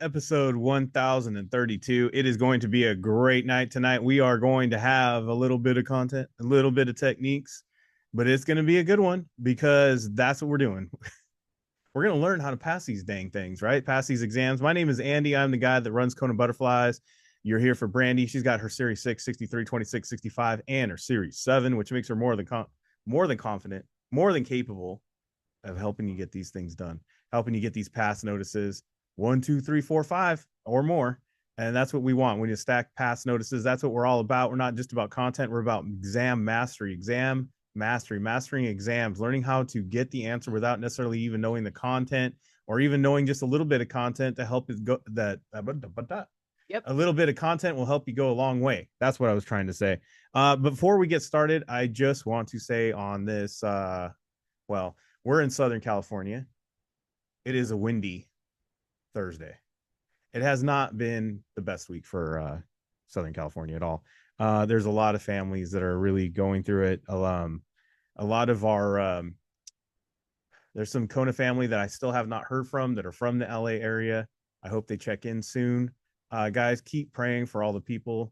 episode 1032. It is going to be a great night tonight. We are going to have a little bit of content, a little bit of techniques, but it's going to be a good one because that's what we're doing. We're going to learn how to pass these dang things, right? Pass these exams. My name is Andy. I'm the guy that runs KonaButterflyz. You're here for Brandy. She's got her Series 6, 63, 26, 65, and her Series 7, which makes her more than confident, more than capable of helping you get these things done, helping you get these pass notices 1, 2, 3, 4, 5 or more. And that's what we want. When you stack pass notices, that's what we're all about. We're not just about content. We're about exam mastery, mastering exams, learning how to get the answer without necessarily even knowing the content or even knowing just a little bit of content to help it go Yep. a little bit of content will help you go a long way. That's what I was trying to say. Before we get started, I just want to say on this, well, we're in Southern California. It is a windy Thursday. It has not been the best week for Southern California at all. There's a lot of families that are really going through it. A lot of our there's some Kona family that I still have not heard from that are from the LA area. I hope they check in soon. Guys, keep praying for all the people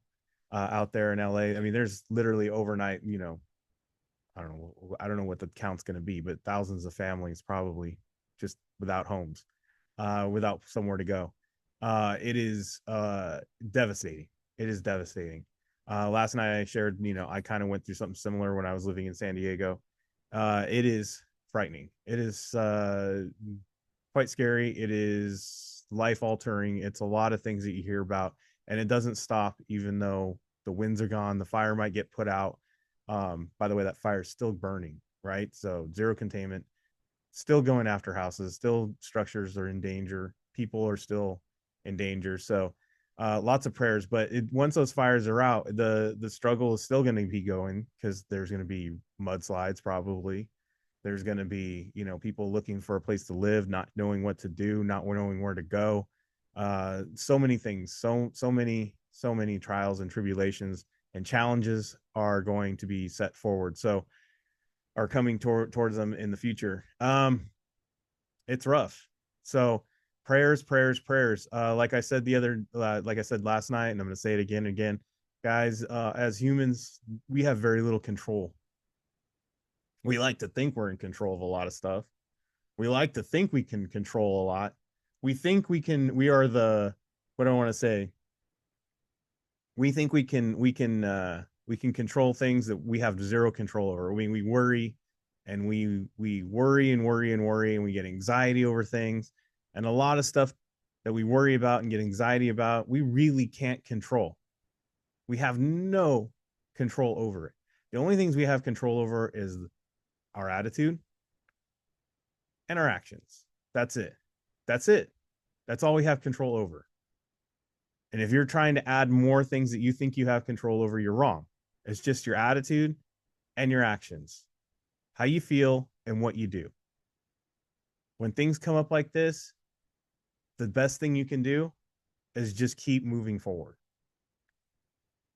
out there in LA. I mean, there's literally overnight, I don't know what the count's going to be, but thousands of families probably just without homes, without somewhere to go. It is devastating. It is devastating. Last night I shared, I kind of went through something similar when I was living in San Diego. It is frightening. It is quite scary. It is life altering. It's a lot of things that you hear about, and it doesn't stop even though the winds are gone. The fire might get put out. By the way, that fire is still burning, right? So zero containment, still going after houses, still structures are in danger. People are still in danger. So lots of prayers. But once those fires are out, the struggle is still going to be going because there's going to be mudslides probably. There's going to be, people looking for a place to live, not knowing what to do, not knowing where to go. So many things, so many trials and tribulations and challenges are going to be set forward. So are coming towards them in the future. It's rough. So prayers. Like I said like I said last night, and I'm going to say it again and again, guys. As humans, we have very little control. We like to think we're in control of a lot of stuff. We like to think we can control a lot. We think we can. We are the. What do I want to say? We think we can control things that we have zero control over. We worry and we worry and worry and worry and we get anxiety over things, and a lot of stuff that we worry about and get anxiety about we really can't control. We have no control over it. The only things we have control over is our attitude and our actions. That's it that's all we have control over. And if you're trying to add more things that you think you have control over, you're wrong. It's just your attitude and your actions, how you feel and what you do. When things come up like this, the best thing you can do is just keep moving forward.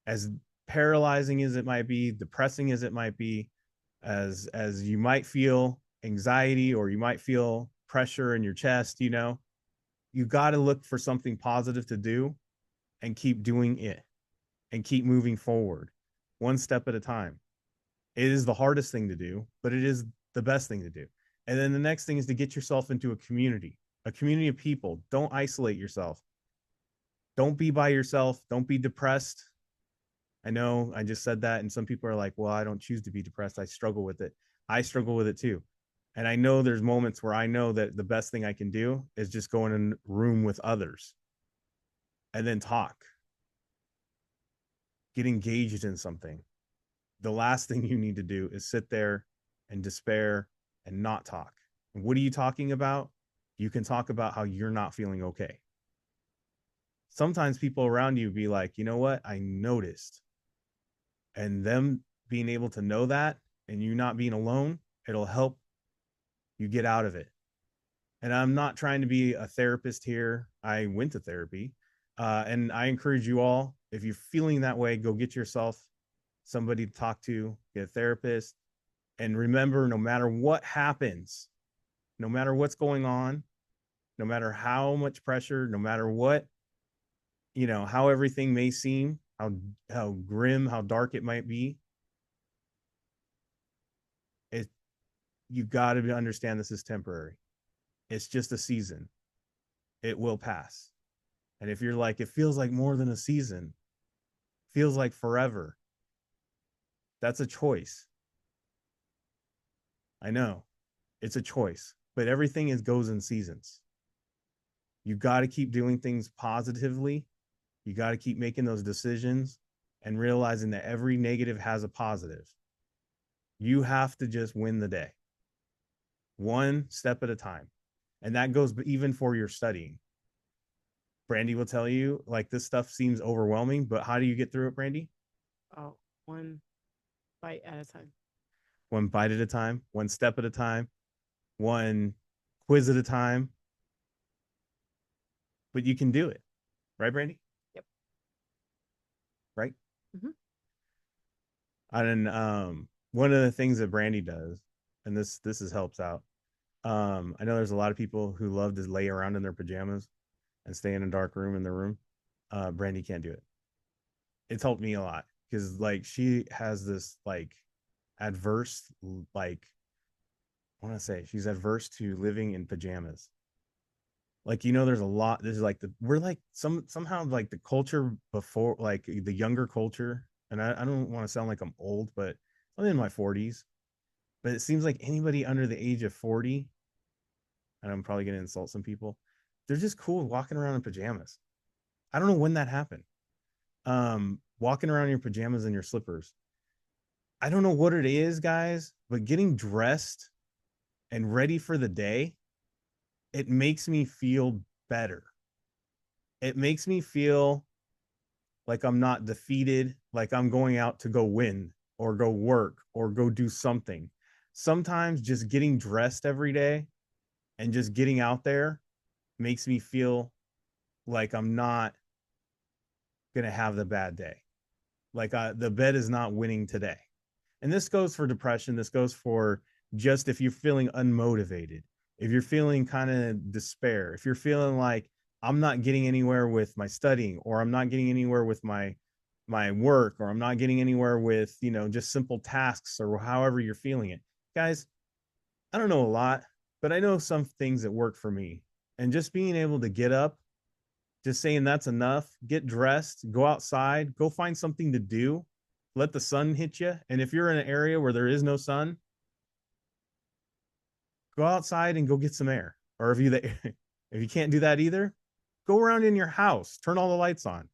As paralyzing as it might be, depressing as it might be, as you might feel anxiety or you might feel pressure in your chest, you got to look for something positive to do and keep doing it and keep moving forward one step at a time. It is the hardest thing to do, but it is the best thing to do. And then the next thing is to get yourself into a community of people. Don't isolate yourself. Don't be by yourself. Don't be depressed. I know I just said that, and some people are like, well, I don't choose to be depressed. I struggle with it. I struggle with it too. And I know there's moments where I know that the best thing I can do is just go in a room with others and then talk, get engaged in something. The last thing you need to do is sit there and despair and not talk. And what are you talking about? You can talk about how you're not feeling okay. Sometimes people around you be like, you know what? I noticed. And them being able to know that and you not being alone, it'll help you get out of it. And I'm not trying to be a therapist here. I went to therapy. And I encourage you all, if you're feeling that way, go get yourself somebody to talk to, get a therapist. And remember, no matter what happens, no matter what's going on, No matter how much pressure, no matter what, how everything may seem, how grim, how dark it might be, it you got to understand this is temporary. It's just a season. It will pass. And if you're like, it feels like more than a season, feels like forever, that's a choice. I know it's a choice, but everything goes in seasons. You got to keep doing things positively. You got to keep making those decisions and realizing that every negative has a positive. You have to just win the day, one step at a time. And that goes even for your studying. Brandy will tell you, like, this stuff seems overwhelming, but how do you get through it, Brandy? Oh, one bite at a time. One bite at a time, one step at a time, one quiz at a time. But you can do it, right, Brandy? Yep. Right. Mm-hmm. And one of the things that Brandy does, and this is helps out. I know there's a lot of people who love to lay around in their pajamas and stay in a dark room in their room. Brandy can't do it. It's helped me a lot because like she has this like adverse like I want to say she's adverse to living in pajamas. Like there's a lot. There's like we're like somehow like the culture before like the younger culture, and I don't want to sound like I'm old, but I'm in my 40s. But it seems like anybody under the age of 40, and I'm probably gonna insult some people, they're just cool walking around in pajamas. I don't know when that happened. Walking around in your pajamas and your slippers. I don't know what it is, guys, but getting dressed and ready for the day, it makes me feel better. It makes me feel like I'm not defeated, like I'm going out to go win or go work or go do something. Sometimes just getting dressed every day and just getting out there makes me feel like I'm not going to have the bad day. Like the bed is not winning today. And this goes for depression. This goes for just if you're feeling unmotivated, if you're feeling kind of despair, if you're feeling like I'm not getting anywhere with my studying, or I'm not getting anywhere with my work, or I'm not getting anywhere with, just simple tasks, or however you're feeling it. Guys, I don't know a lot, but I know some things that work for me. And just being able to get up, just saying that's enough, get dressed, go outside, go find something to do, let the sun hit you. And if you're in an area where there is no sun, go outside and go get some air. Or if you can't do that either, go around in your house, turn all the lights on,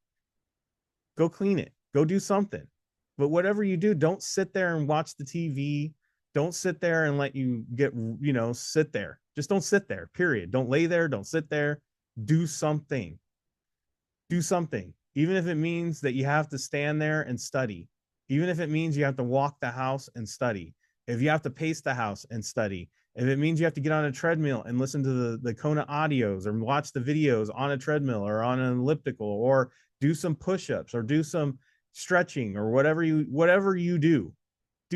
go clean it, go do something. But whatever you do, don't sit there and watch the TV. Don't sit there and let you get, sit there. Just don't sit there, period. Don't lay there. Don't sit there. Do something. Do something. Even if it means that you have to stand there and study, even if it means you have to walk the house and study, if you have to pace the house and study, if it means you have to get on a treadmill and listen to the Kona audios or watch the videos on a treadmill or on an elliptical, or do some push-ups or do some stretching, or whatever you do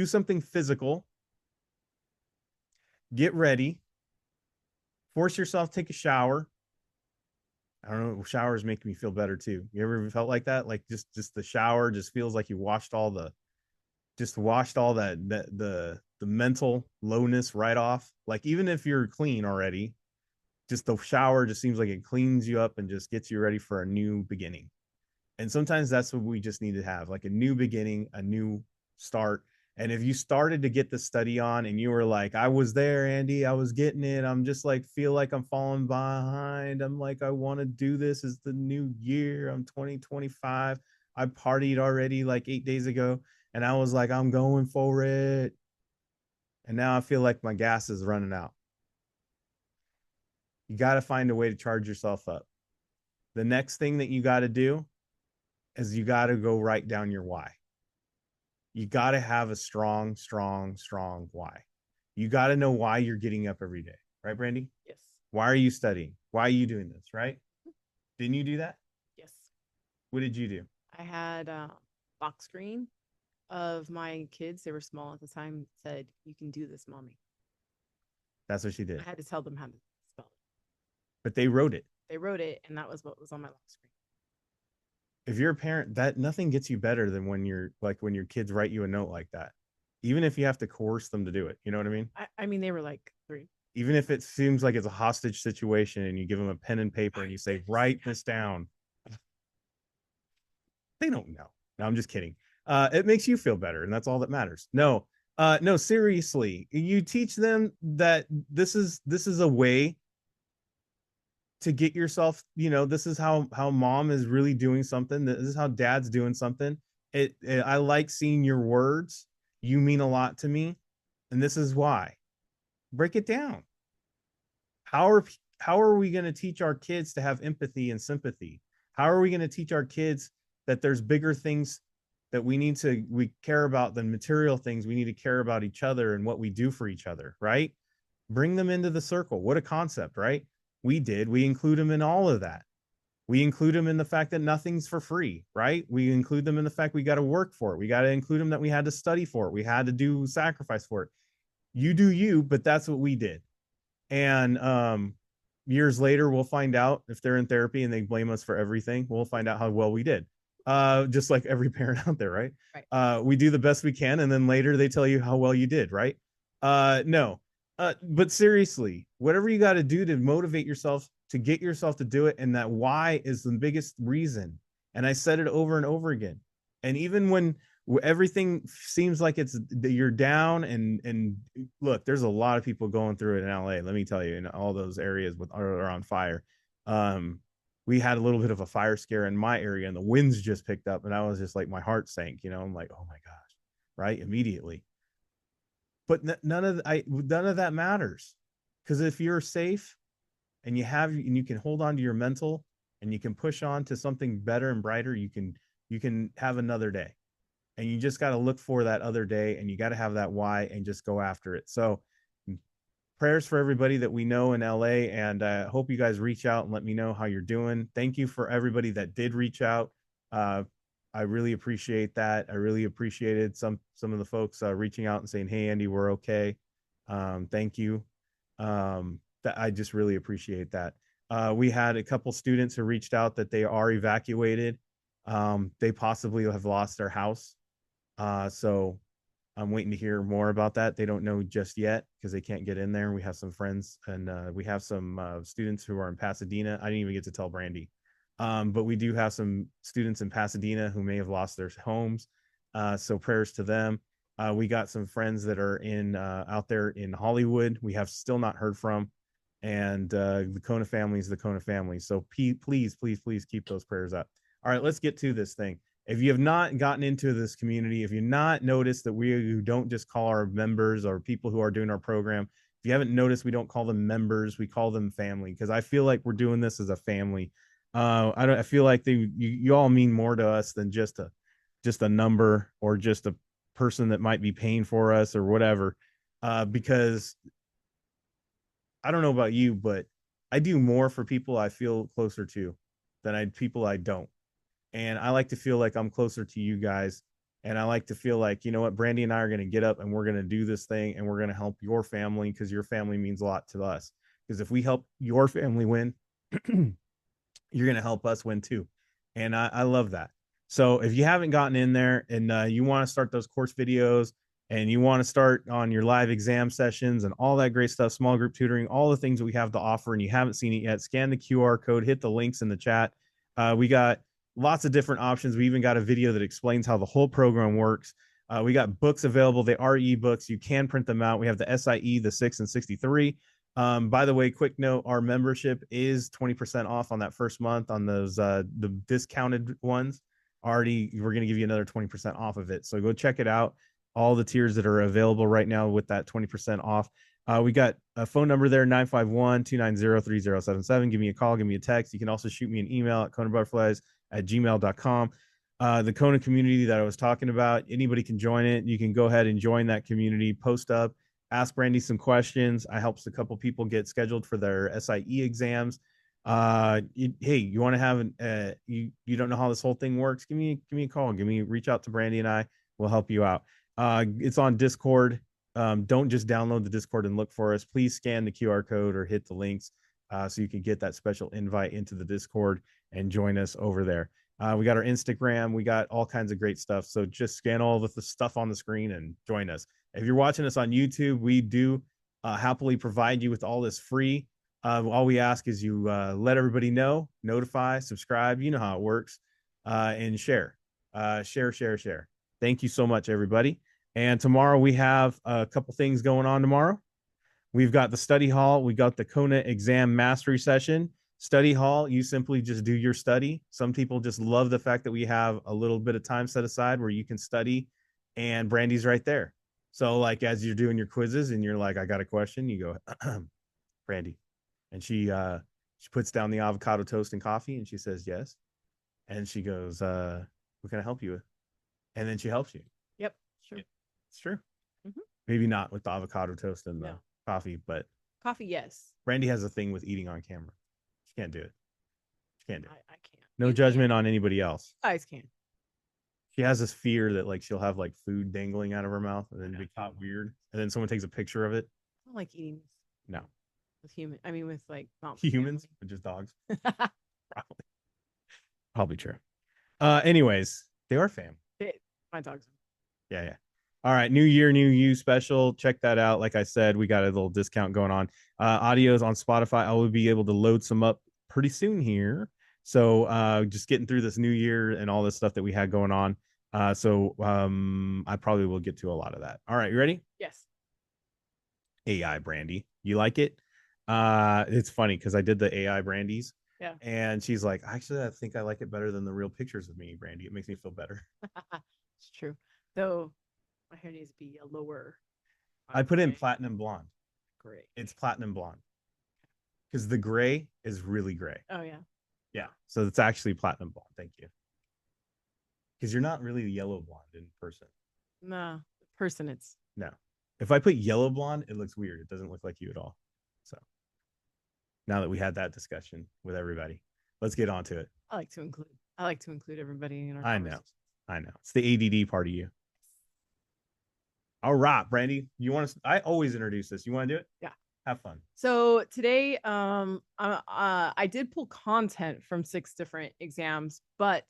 something physical, get ready, force yourself to take a shower. I don't know, showers make me feel better too. You ever felt like that? Like just the shower just feels like you washed all the mental lowness right off. Like even if you're clean already, just the shower just seems like it cleans you up and just gets you ready for a new beginning. And sometimes that's what we just need to have, like a new beginning, a new start. And if you started to get the study on and you were like, I was there, Andy, I was getting it. I'm just like, feel like I'm falling behind. I'm like, I want to do this. It's the new year. I'm 2025. I partied already like 8 days ago. And I was like, I'm going for it. And now I feel like my gas is running out. You got to find a way to charge yourself up. The next thing that you got to do is you got to go write down your why. You got to have a strong, strong, strong why. You got to know why you're getting up every day, right, Brandy? Yes. Why are you studying? Why are you doing this, right? Didn't you do that? Yes. What did you do? I had a box screen of my kids. They were small at the time. Said, "You can do this, mommy." That's what she I did. had to tell them how to spell it. but they wrote it. They wrote it, and that was what was on my lock screen. If you're a parent, that nothing gets you better than when your kids write you a note like that, even if you have to coerce them to do it. You know what I mean? I mean, they were like 3. Even if it seems like it's a hostage situation and you give them a pen and paper and you say, write this down. They don't know. No, I'm just kidding. It makes you feel better, and that's all that matters. No, no, seriously, you teach them that this is a way to get yourself, this is how mom is really doing something. This is how dad's doing something. I like seeing your words. You mean a lot to me, and this is why. Break it down. How are we going to teach our kids to have empathy and sympathy? How are we going to teach our kids that there's bigger things that we care about than material things? We need to care about each other and what we do for each other, right? Bring them into the circle. What a concept, right? We include them in all of that. We include them in the fact that nothing's for free, right? We include them in the fact we got to work for it. We got to include them that we had to study for it. We had to do sacrifice for it. You do you, but that's what we did. And years later, we'll find out if they're in therapy and they blame us for everything. We'll find out how well we did. Just like every parent out there, right? We do the best we can, and then later they tell you how well you did, right? No, but seriously, whatever you got to do to motivate yourself, to get yourself to do it, and that why is the biggest reason. And I said it over and over again. And even when everything seems like you're down, and look, there's a lot of people going through it in LA. Let me tell you, in all those areas are on fire. We had a little bit of a fire scare in my area, and the winds just picked up, and I was just like, my heart sank. I'm like, oh my gosh, right? Immediately. But none of that matters, because if you're safe and you can hold on to your mental and you can push on to something better and brighter, you can have another day. And you just got to look for that other day, and you got to have that why and just go after it. So prayers for everybody that we know in LA, and I hope you guys reach out and let me know how you're doing. Thank you for everybody that did reach out. I really appreciate that. I really appreciated some of the folks reaching out and saying, hey, Andy, we're okay. Thank you. I just really appreciate that. We had a couple students who reached out that they are evacuated. They possibly have lost their house. So I'm waiting to hear more about that. They don't know just yet because they can't get in there. We have some friends, and we have some students who are in Pasadena. I didn't even get to tell Brandy. But we do have some students in Pasadena who may have lost their homes. So prayers to them. We got some friends that are out there in Hollywood. We have still not heard from. And the Kona family is the Kona family. So please, please, please keep those prayers up. All right, let's get to this thing. If you have not gotten into this community, if you've not noticed that we don't just call our members or people who are doing our program, if you haven't noticed, we don't call them members, we call them family, because I feel like we're doing this as a family. I feel like you all mean more to us than just a number or just a person that might be paying for us or whatever. Because I don't know about you, but I do more for people I feel closer to than people I don't. And I like to feel like I'm closer to you guys. And I like to feel like, you know what, Brandy and I are going to get up and we're going to do this thing, and we're going to help your family, because your family means a lot to us. Because if we help your family win, you're going to help us win too. And I love that. So if you haven't gotten in there and you want to start those course videos, and you want to start on your live exam sessions and all that great stuff, small group tutoring, all the things that we have to offer, and you haven't seen it yet, scan the QR code, hit the links in the chat. We got lots of different options. We even got a video that explains how the whole program works. We got books available. They are ebooks. You can print them out. We have the SIE, the 6 and 63. By the way, quick note, our membership is 20% off on that first month on those the discounted ones. Already, we're going to give you another 20% off of it. So go check it out. All the tiers that are available right now with that 20% off. We got a phone number there, 951-290-3077. Give me a call, give me a text. You can also shoot me an email at KonaButterflyz@gmail.com. The Kona community that I was talking about, anybody can join it. You can go ahead and join that community, post up, ask Brandy some questions. I helped a couple people get scheduled for their SIE exams. Hey, you want to have you don't know how this whole thing works? Give me a call. Reach out to Brandy and I. We'll help you out. It's on Discord. Don't just download the Discord and look for us. Please scan the QR code or hit the links. so you can get that special invite into the Discord and join us over there. We got our Instagram. We got all kinds of great stuff. So just scan all of the stuff on the screen and join us. If you're watching us on YouTube, we do happily provide you with all this free. All we ask is you let everybody know, notify, subscribe. You know how it works, and share. Share. Thank you so much, everybody. And tomorrow we have a couple things going on tomorrow. We've got the study hall. We got the Kona exam mastery session. Study hall, you simply just do your study. Some people just love the fact that we have a little bit of time set aside where you can study, and Brandy's right there. So like as you're doing your quizzes and you're like, I got a question, you go, Brandy. And she puts down the avocado toast and coffee and she says yes. And she goes, what can I help you with? And then she helps you. Yep, sure. It's true. Mhm. Maybe not with the avocado toast and the No. coffee, but Coffee, yes. Brandy has a thing with eating on camera. She can't do it. She can't do it. I can't. No You judgment can. on anybody else. Guys can. She has this fear that like she'll have like food dangling out of her mouth and then know. be caught weird. And then someone takes a picture of it. I don't like eating No. with human. I mean, with like not with Humans, but just dogs. family. Probably true. Anyways, they are fam. My dogs. Yeah. All right, New Year, New You special. Check that out. Like I said, we got a little discount going on. Audio's on Spotify. I will be able to load some up pretty soon here. So just getting through this new year and all this stuff that we had going on. So I probably will get to a lot of that. All right, you ready? Yes. AI Brandy. You like it? It's funny because I did the AI Brandies. Yeah. And she's like, actually, I think I like it better than the real pictures of me, Brandy. It makes me feel better. It's true. Though my hair needs to be a lower. I put in gray. platinum blonde. Great. It's platinum blonde. Because the gray is really gray. Oh yeah. Yeah. So it's actually platinum blonde. Thank you. Because you're not really yellow blonde in person. Nah. Person, it's No. If I put yellow blonde, it looks weird. It doesn't look like you at all. So now that we had that discussion with everybody, let's get on to it. I like to include everybody in our I know. conversations. I know. It's the ADD part of you. All right, Brandy. You want to? I always introduce this. You want to do it? Yeah. Have fun. So today, I did pull content from 6 different exams, but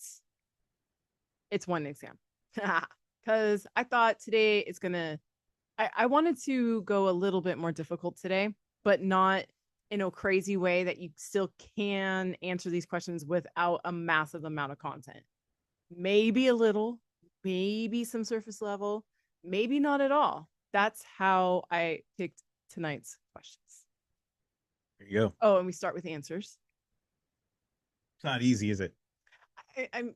it's one exam because I thought today it's gonna. I wanted to go a little bit more difficult today, but not in a crazy way that you still can answer these questions without a massive amount of content. Maybe a little, maybe some surface level, maybe not at all. That's how I picked tonight's questions. There you go. Oh, and we start with answers. It's not easy, is it? I'm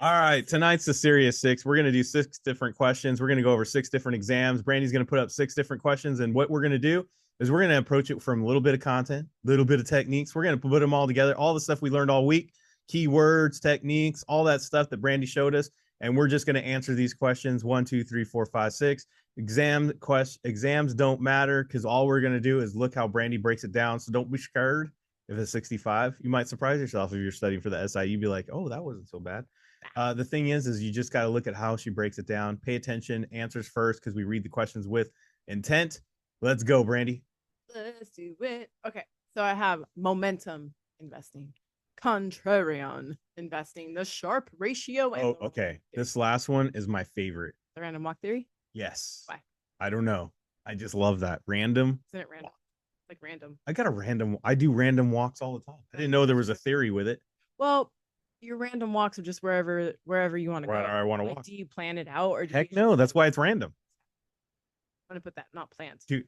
All right. Tonight's the Serious 6. We're going to do 6 different questions. We're going to go over 6 different exams. Brandy's going to put up 6 different questions. And what we're going to do is we're going to approach it from a little bit of content, a little bit of techniques. We're going to put them all together, all the stuff we learned all week, keywords, techniques, all that stuff that Brandy showed us. And we're just going to answer these questions 1, 2, 3, 4, 5, 6. Exams don't matter because all we're going to do is look how Brandy breaks it down. So don't be scared if it's 65. You might surprise yourself if you're studying for the SI. You'd be like, oh, that wasn't so bad. The thing is you just got to look at how she breaks it down. Pay attention, answers first because we read the questions with intent. Let's go, Brandy. Let's do it. Okay. So I have momentum investing, contrarian investing, the Sharpe ratio. And Oh, okay. This last one is my favorite. the random walk theory. Yes. Why? I don't know. I just love that. Random. Isn't it random? Like random. I do random walks all the time. I didn't know there was a theory with it. Well, your random walks are just wherever you want to go. Where I want to Like, walk. do you plan it out or do Heck you no. That's why it's random. I'm gonna put that not planned. Dude.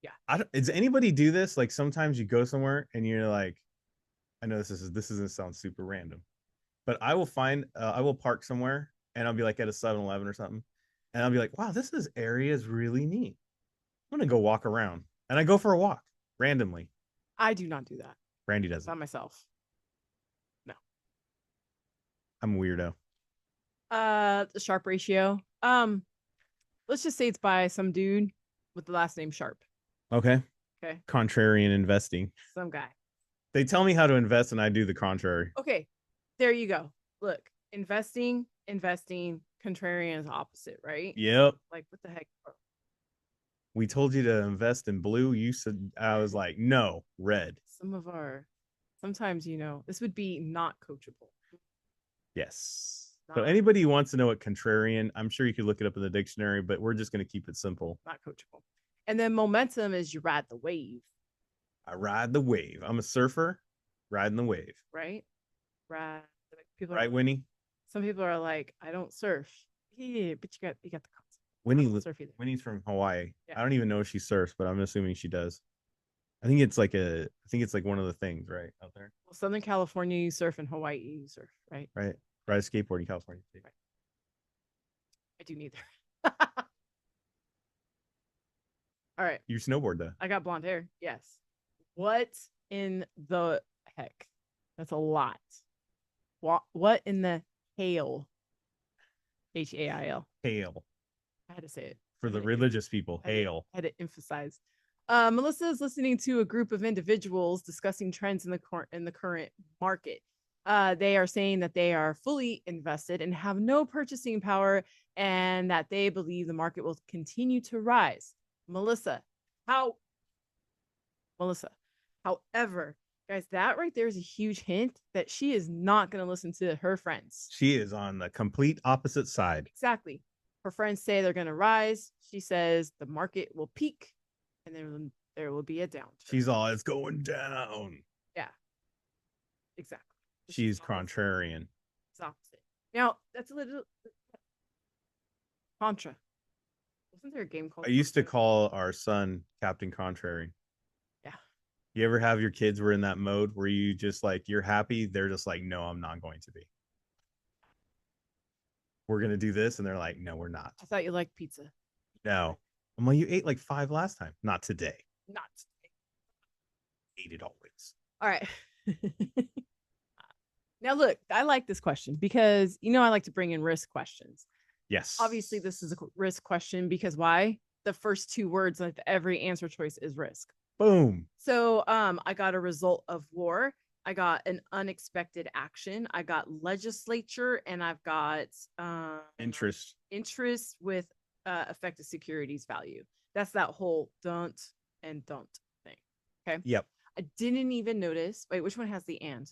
Yeah. Does anybody do this? Like sometimes you go somewhere and you're like, I know this doesn't sound super random, but I will park somewhere and I'll be like at a 7-Eleven or something. And I'll be like, wow, this area is really neat. I'm going to go walk around. And I go for a walk randomly. I do not do that. Brandy doesn't. Not myself. No. I'm a weirdo. The Sharpe ratio. Let's just say it's by some dude with the last name Sharpe. Okay. Okay. Contrarian investing. Some guy. They tell me how to invest and I do the contrary. Okay. There you go. Look, investing, contrarian is opposite, right? Yep. Like, what the heck? We told you to invest in blue. You said, I was like, no, red. sometimes, this would be not coachable. Yes. So Not, anybody who wants to know what contrarian, I'm sure you could look it up in the dictionary, but we're just going to keep it simple. not coachable. And then momentum is you ride the wave. I ride the wave. I'm a surfer riding the wave. Right? Ride. Right, Winnie? Some people are like, I don't surf. Yeah, but you got the concept. Winnie's from Hawaii. Yeah. I don't even know if she surfs, but I'm assuming she does. I think it's like one of the things, right, out there. Well, Southern California, you surf, and Hawaii, you surf, right? Right. Ride a skateboard in California. Right. I do neither. All right. You snowboard though. I got blonde hair. Yes. What in the heck? That's a lot. What in the hail? Hail. Hail. I had to say it. For the religious people, hail. I had to emphasize. Melissa is listening to a group of individuals discussing trends in the current market. They are saying that they are fully invested and have no purchasing power, and that they believe the market will continue to rise. Melissa, however, guys, that right there is a huge hint that she is not going to listen to her friends. She is on the complete opposite side. Exactly. Her friends say they're going to rise. She says the market will peak and then there will be a downturn. She's all, it's going down. Yeah. Exactly. She's contrarian. It's opposite. Now, that's a little Contra. Wasn't there a game called I used to call our son Captain Contrary. Yeah. You ever have your kids were in that mode where you just like, you're happy? They're just like, no, I'm not going to be. We're going to do this. And they're like, no, we're not. I thought you liked pizza. No. Well, you ate like 5 last time. Not today. Not today. Ate it always. All right. Now, look, I like this question because, I like to bring in risk questions. Yes. Obviously, this is a risk question because why? The first 2 words of every answer choice is risk. Boom. So I got a result of war. I got an unexpected action. I got legislature, and I've got Interest with affected securities value. That's that whole don't and don't thing. Okay. Yep. I didn't even notice. Wait, which one has the and?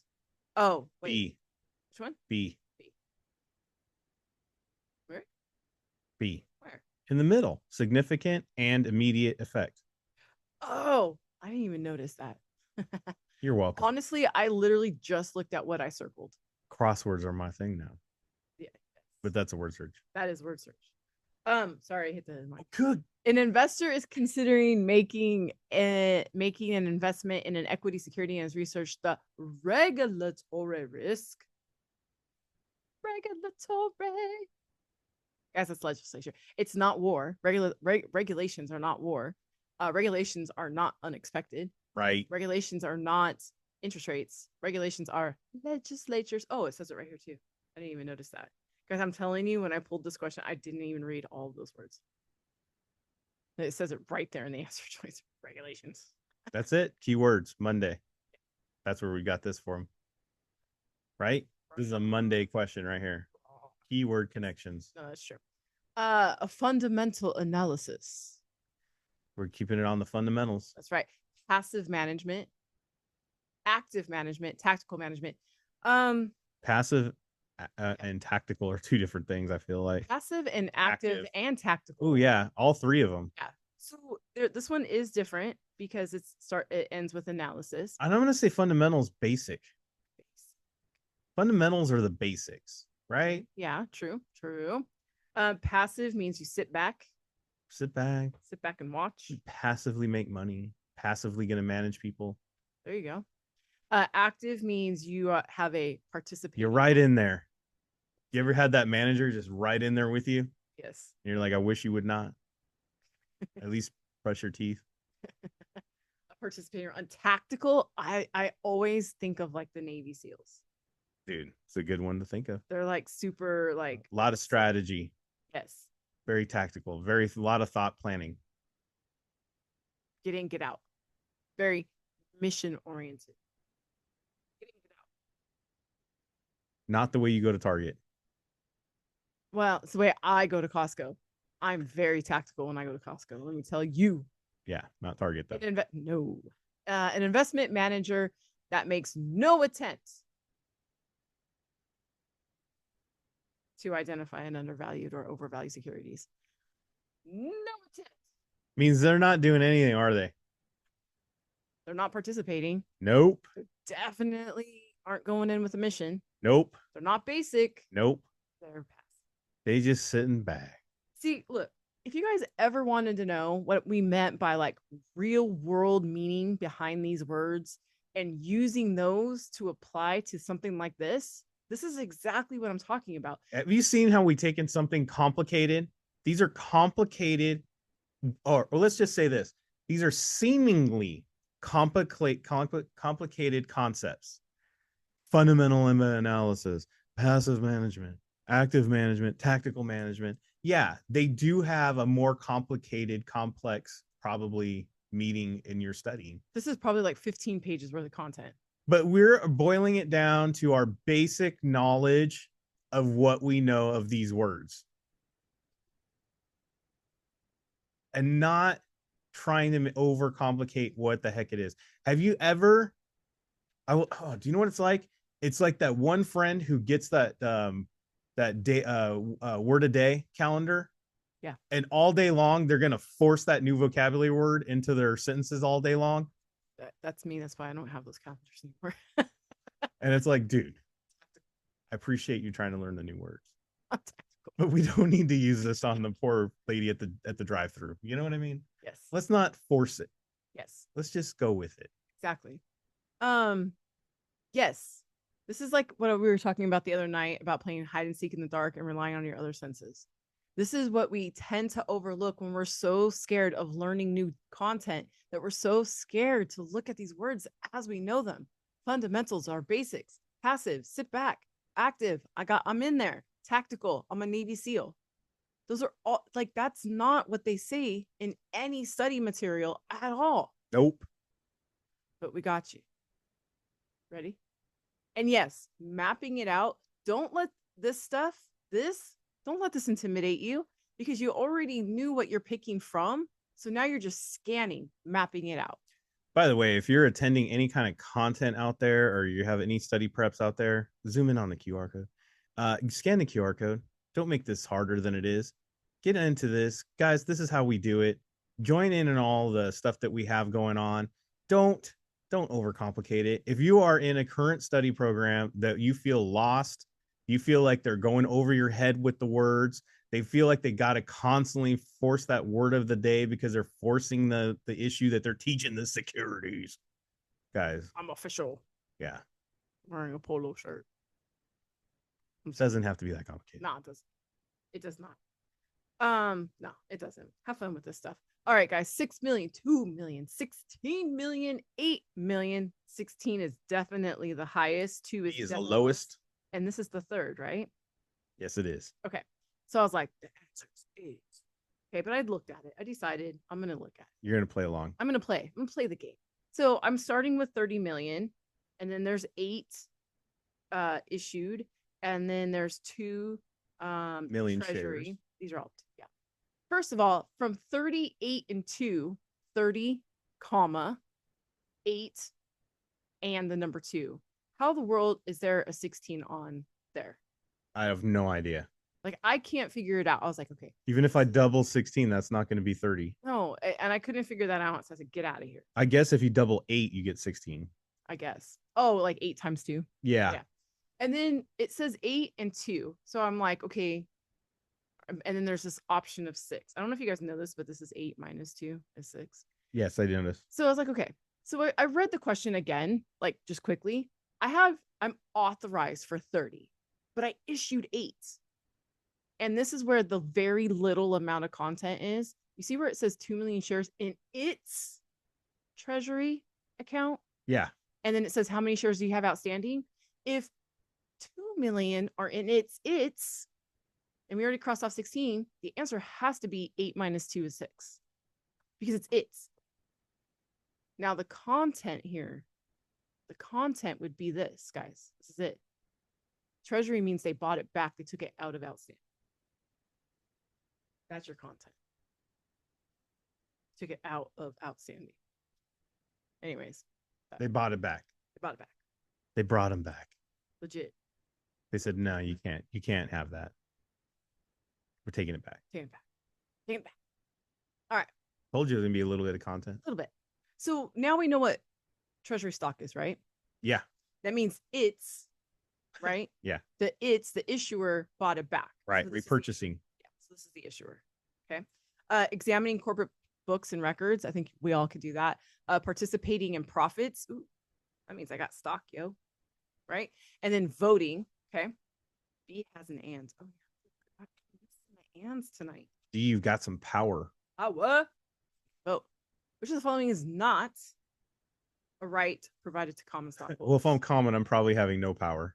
Oh, wait. B. Which one? B. Where? B. Where? In the middle. Significant and immediate effect. Oh, I didn't even notice that. You're welcome. Honestly, I literally just looked at what I circled. Crosswords are my thing now. Yeah. But that's a word search. That is word search. Sorry, I hit the mic. Good. An investor is considering making an investment in an equity security and has researched the regulatory risk. Regulatory. Guys, that's legislature. It's not war. Regulations are not war. Regulations are not unexpected. Right. Regulations are not interest rates. Regulations are legislatures. Oh, it says it right here too. I didn't even notice that. Guys, I'm telling you, when I pulled this question, I didn't even read all of those words. It says it right there in the answer choice. Regulations. That's it. Keywords. Monday. That's where we got this from. Right? This is a Monday question right here. Keyword connections. No, that's true. A fundamental analysis. We're keeping it on the fundamentals. That's right. Passive management, active management, tactical management. Passive and tactical are 2 different things, I feel like. Passive and active and tactical. Oh, yeah. All 3 of them. Yeah. So this one is different because it ends with analysis. I'm going to say fundamentals basic. Fundamentals are the basics, right? Yeah, true. Passive means you sit back and watch. You passively make money, passively going to manage people. There you go. Active means you have a participation. You're right in there. You ever had that manager just right in there with you? Yes. And you're like, I wish you would not. At least brush your teeth. A participator on tactical. I always think of like the Navy SEALs. Dude, it's a good one to think of. They're like super like a lot of strategy. Yes. Very tactical. A lot of thought planning. Get in, get out. Very mission oriented. Get in, get out. Not the way you go to Target. Well, it's the way I go to Costco. I'm very tactical when I go to Costco. Let me tell you. Yeah, not Target though. No. An investment manager that makes no attempt to identify an undervalued or overvalued securities. No attempt. Means they're not doing anything, are they? They're not participating. Nope. They definitely aren't going in with a mission. Nope. They're not basic. Nope. They're passive. They just sitting back. See, look, if you guys ever wanted to know what we meant by like real world meaning behind these words and using those to apply to something like this is exactly what I'm talking about. Have you seen how we taken something complicated? These are complicated, or let's just say this. These are seemingly complicated concepts. Fundamental analysis, passive management, active management, tactical management. Yeah, they do have a more complicated, complex, probably meaning in your studying. This is probably like 15 pages worth of content. But we're boiling it down to our basic knowledge of what we know of these words. And not trying to overcomplicate what the heck it is. Have you ever, do you know what it's like? It's like that one friend who gets that day word a day calendar. Yeah. And all day long, they're going to force that new vocabulary word into their sentences all day long. That's me. That's why I don't have those calendars anymore. And it's like, dude, I appreciate you trying to learn the new words, but we don't need to use this on the poor lady at the drive-through. You know what I mean? Yes. Let's not force it. Yes. Let's just go with it. Exactly. Yes. This is like what we were talking about the other night about playing hide and seek in the dark and relying on your other senses. This is what we tend to overlook when we're so scared of learning new content, that we're so scared to look at these words as we know them. Fundamentals are basics. Passive, sit back. Active, I'm in there. Tactical, I'm a Navy SEAL. Those are all like, that's not what they say in any study material at all. Nope. But we got you. Ready? And yes, mapping it out. Don't let this don't let this intimidate you, because you already knew what you're picking from. So now you're just scanning, mapping it out. By the way, if you're attending any kind of content out there, or you have any study preps out there, zoom in on the QR code. Scan the QR code. Don't make this harder than it is. Get into this. Guys, this is how we do it. Join in all the stuff that we have going on. Don't overcomplicate it. If you are in a current study program that you feel lost, you feel like they're going over your head with the words, they feel like they got to constantly force that word of the day because they're forcing the issue that they're teaching the securities. Guys, I'm official. Yeah. Wearing a polo shirt. It doesn't have to be that complicated. No, it doesn't. It does not. No, it doesn't. Have fun with this stuff. All right, guys. 6 million, 2 million, 16 million, 8 million. 16 is definitely the highest. 2 is the lowest. And this is the third, right? Yes, it is. Okay. So I was like, the answer is 8. Okay, but I looked at it. I decided I'm going to look at it. You're going to play along. I'm going to play the game. So I'm starting with 30 million, and then there's 8 issued, and then there's 2 million treasury. shares. These are all, yeah. First of all, from 38 and 2, 30, comma, 8, and the number 2. How in the world is there a 16 on there? I have no idea. Like, I can't figure it out. I was like, okay. Even if I double 16, that's not going to be 30. No, and I couldn't figure that out. So I said, get out of here. I guess if you double 8, you get 16. I guess. Oh, like 8 times 2. Yeah. And then it says 8 and 2. So I'm like, okay. And then there's this option of 6. I don't know if you guys know this, but this is 8 minus 2 is 6. Yes, I did this. So I was like, okay. So I read the question again, like just quickly. I'm authorized for 30, but I issued 8. And this is where the very little amount of content is. You see where it says 2 million shares in its treasury account? Yeah. And then it says, how many shares do you have outstanding? If 2 million are in its, and we already crossed off 16, the answer has to be 8 minus 2 is 6, because it's its. Now the content here, the content would be this, guys. This is it. Treasury means they bought it back. They took it out of outstanding. That's your content. Took it out of outstanding. Anyways, They bought it back. they brought it back. They brought him back. Legit. They said, no, you can't. You can't have that. We're taking it back. Taking it back. Taking it back. All right. Told you there's going to be a little bit of content. A little bit. So now we know what treasury stock is, right? Yeah. That means it's, right? Yeah. The issuer bought it back. Right. So this is Repurchasing. yeah. So this is the issuer. Okay. Examining corporate books and records. I think we all could do that. Participating in profits. Ooh, that means I got stock, yo. Right. And then voting. Okay. B has an and. Oh, yeah. My ands tonight. D, you've got some power. What? Vote. Which of the following is not a right provided to common stock? Well, if I'm common, I'm probably having no power.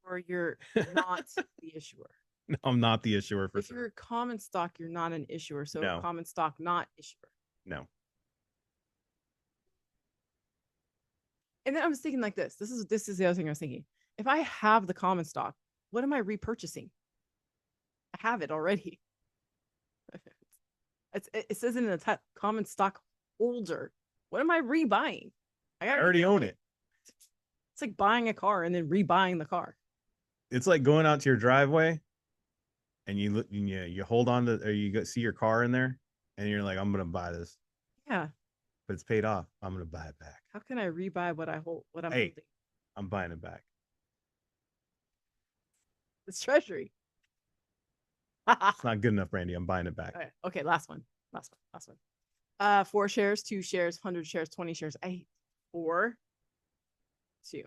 Or you're not the issuer. No, I'm not the issuer for If sure. you're common stock, you're not an issuer. So No. common stock, not issuer. No. And then I was thinking like this. This is the other thing I was thinking. If I have the common stock, what am I repurchasing? I have it already. It says in the title, common stock holder. What am I rebuying? I already own it. It's like buying a car and then rebuying the car. It's like going out to your driveway and you look, you hold on to, or you go see your car in there and you're like, I'm going to buy this, Yeah. but it's paid off. I'm going to buy it back. How can I rebuy what I hold? What I'm Hey. holding? I'm buying it back. It's treasury. It's not good enough, Brandy. I'm buying it back. Okay, last one. 4 shares, 2 shares, 100 shares, 20 shares. 4, 2.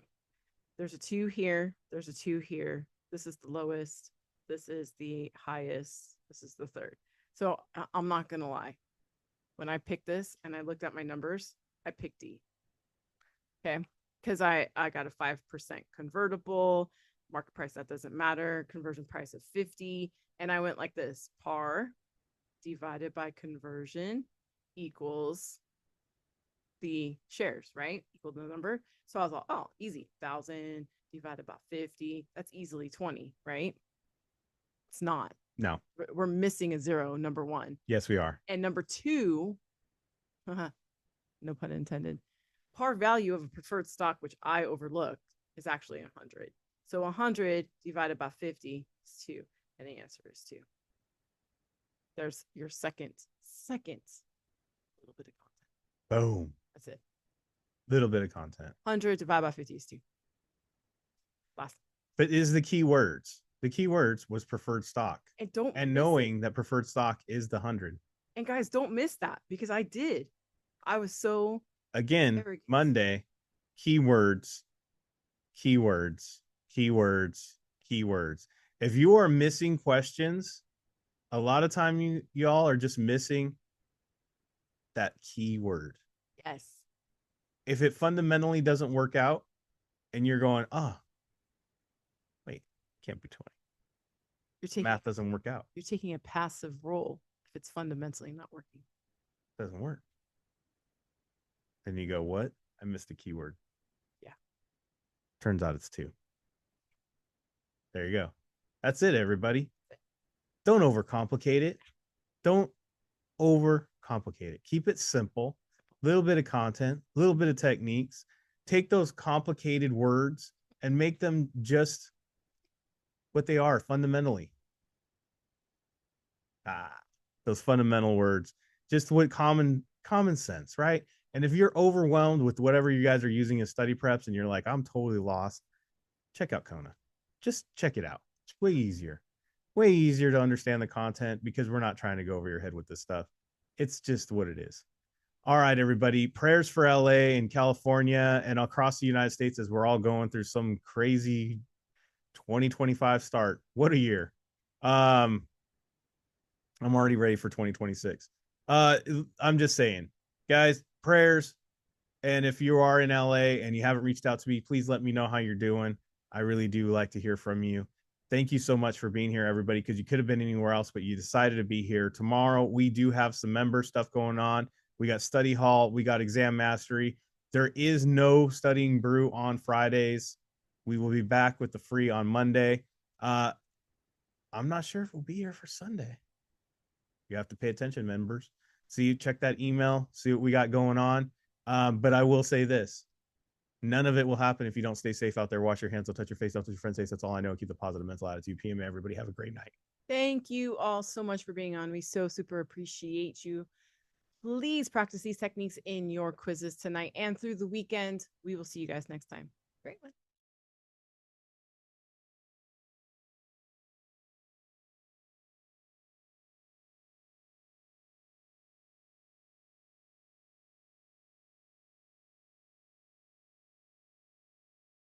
There's a 2 here. There's a 2 here. This is the lowest. This is the highest. This is the third. So I'm not going to lie. When I picked this and I looked at my numbers, I picked D. Okay. Because I got a 5% convertible, market price, that doesn't matter, conversion price of 50. And I went like this: par divided by conversion equals the shares, right? Equal the number. So I was like, oh, easy. 1,000 divided by 50. That's easily 20, right? It's not. No. We're missing a 0, number 1. Yes, we are. And number 2, no pun intended, par value of a preferred stock, which I overlooked, is actually 100. So 100 divided by 50 is 2. And the answer is 2. There's your second little bit of content. Boom. That's it. Little bit of content. 100 divided by 50 is 2. Last. But is the key words. The key words was preferred stock. And knowing that preferred stock is the 100. And guys, don't miss that, because I did. I was so again arrogant. Monday, keywords. If you are missing questions, a lot of time y'all are just missing that keyword. Yes. If it fundamentally doesn't work out and you're going, oh, wait, can't be 20. You're taking Math doesn't work out. You're taking a passive role if it's fundamentally not working. Doesn't work. Then you go, what? I missed a keyword. Yeah. Turns out it's 2. There you go. That's it, everybody. Don't overcomplicate it. Don't overcomplicate it. Keep it simple. Little bit of content, little bit of techniques. Take those complicated words and make them just what they are fundamentally. Those fundamental words, just what common sense, right? And if you're overwhelmed with whatever you guys are using as study preps and you're like, I'm totally lost, check out Kona. Just check it out. It's way easier to understand the content, because we're not trying to go over your head with this stuff. It's just what it is. All right, everybody. Prayers for LA and California and across the United States as we're all going through some crazy 2025 start. What a year. I'm already ready for 2026. I'm just saying, guys, prayers. And if you are in LA and you haven't reached out to me, please let me know how you're doing. I really do like to hear from you. Thank you so much for being here, everybody, because you could have been anywhere else, but you decided to be here. Tomorrow, we do have some member stuff going on. We got study hall. We got exam mastery. There is no Studying Brew on Fridays. We will be back with the free on Monday. I'm not sure if we'll be here for Sunday. You have to pay attention, members. See, check that email, see what we got going on. But I will say this. None of it will happen if you don't stay safe out there. Wash your hands. Don't touch your face. Don't touch your friend's face. That's all I know. Keep the positive mental attitude. PMA, everybody have a great night. Thank you all so much for being on. We so super appreciate you. Please practice these techniques in your quizzes tonight and through the weekend. We will see you guys next time. Great one.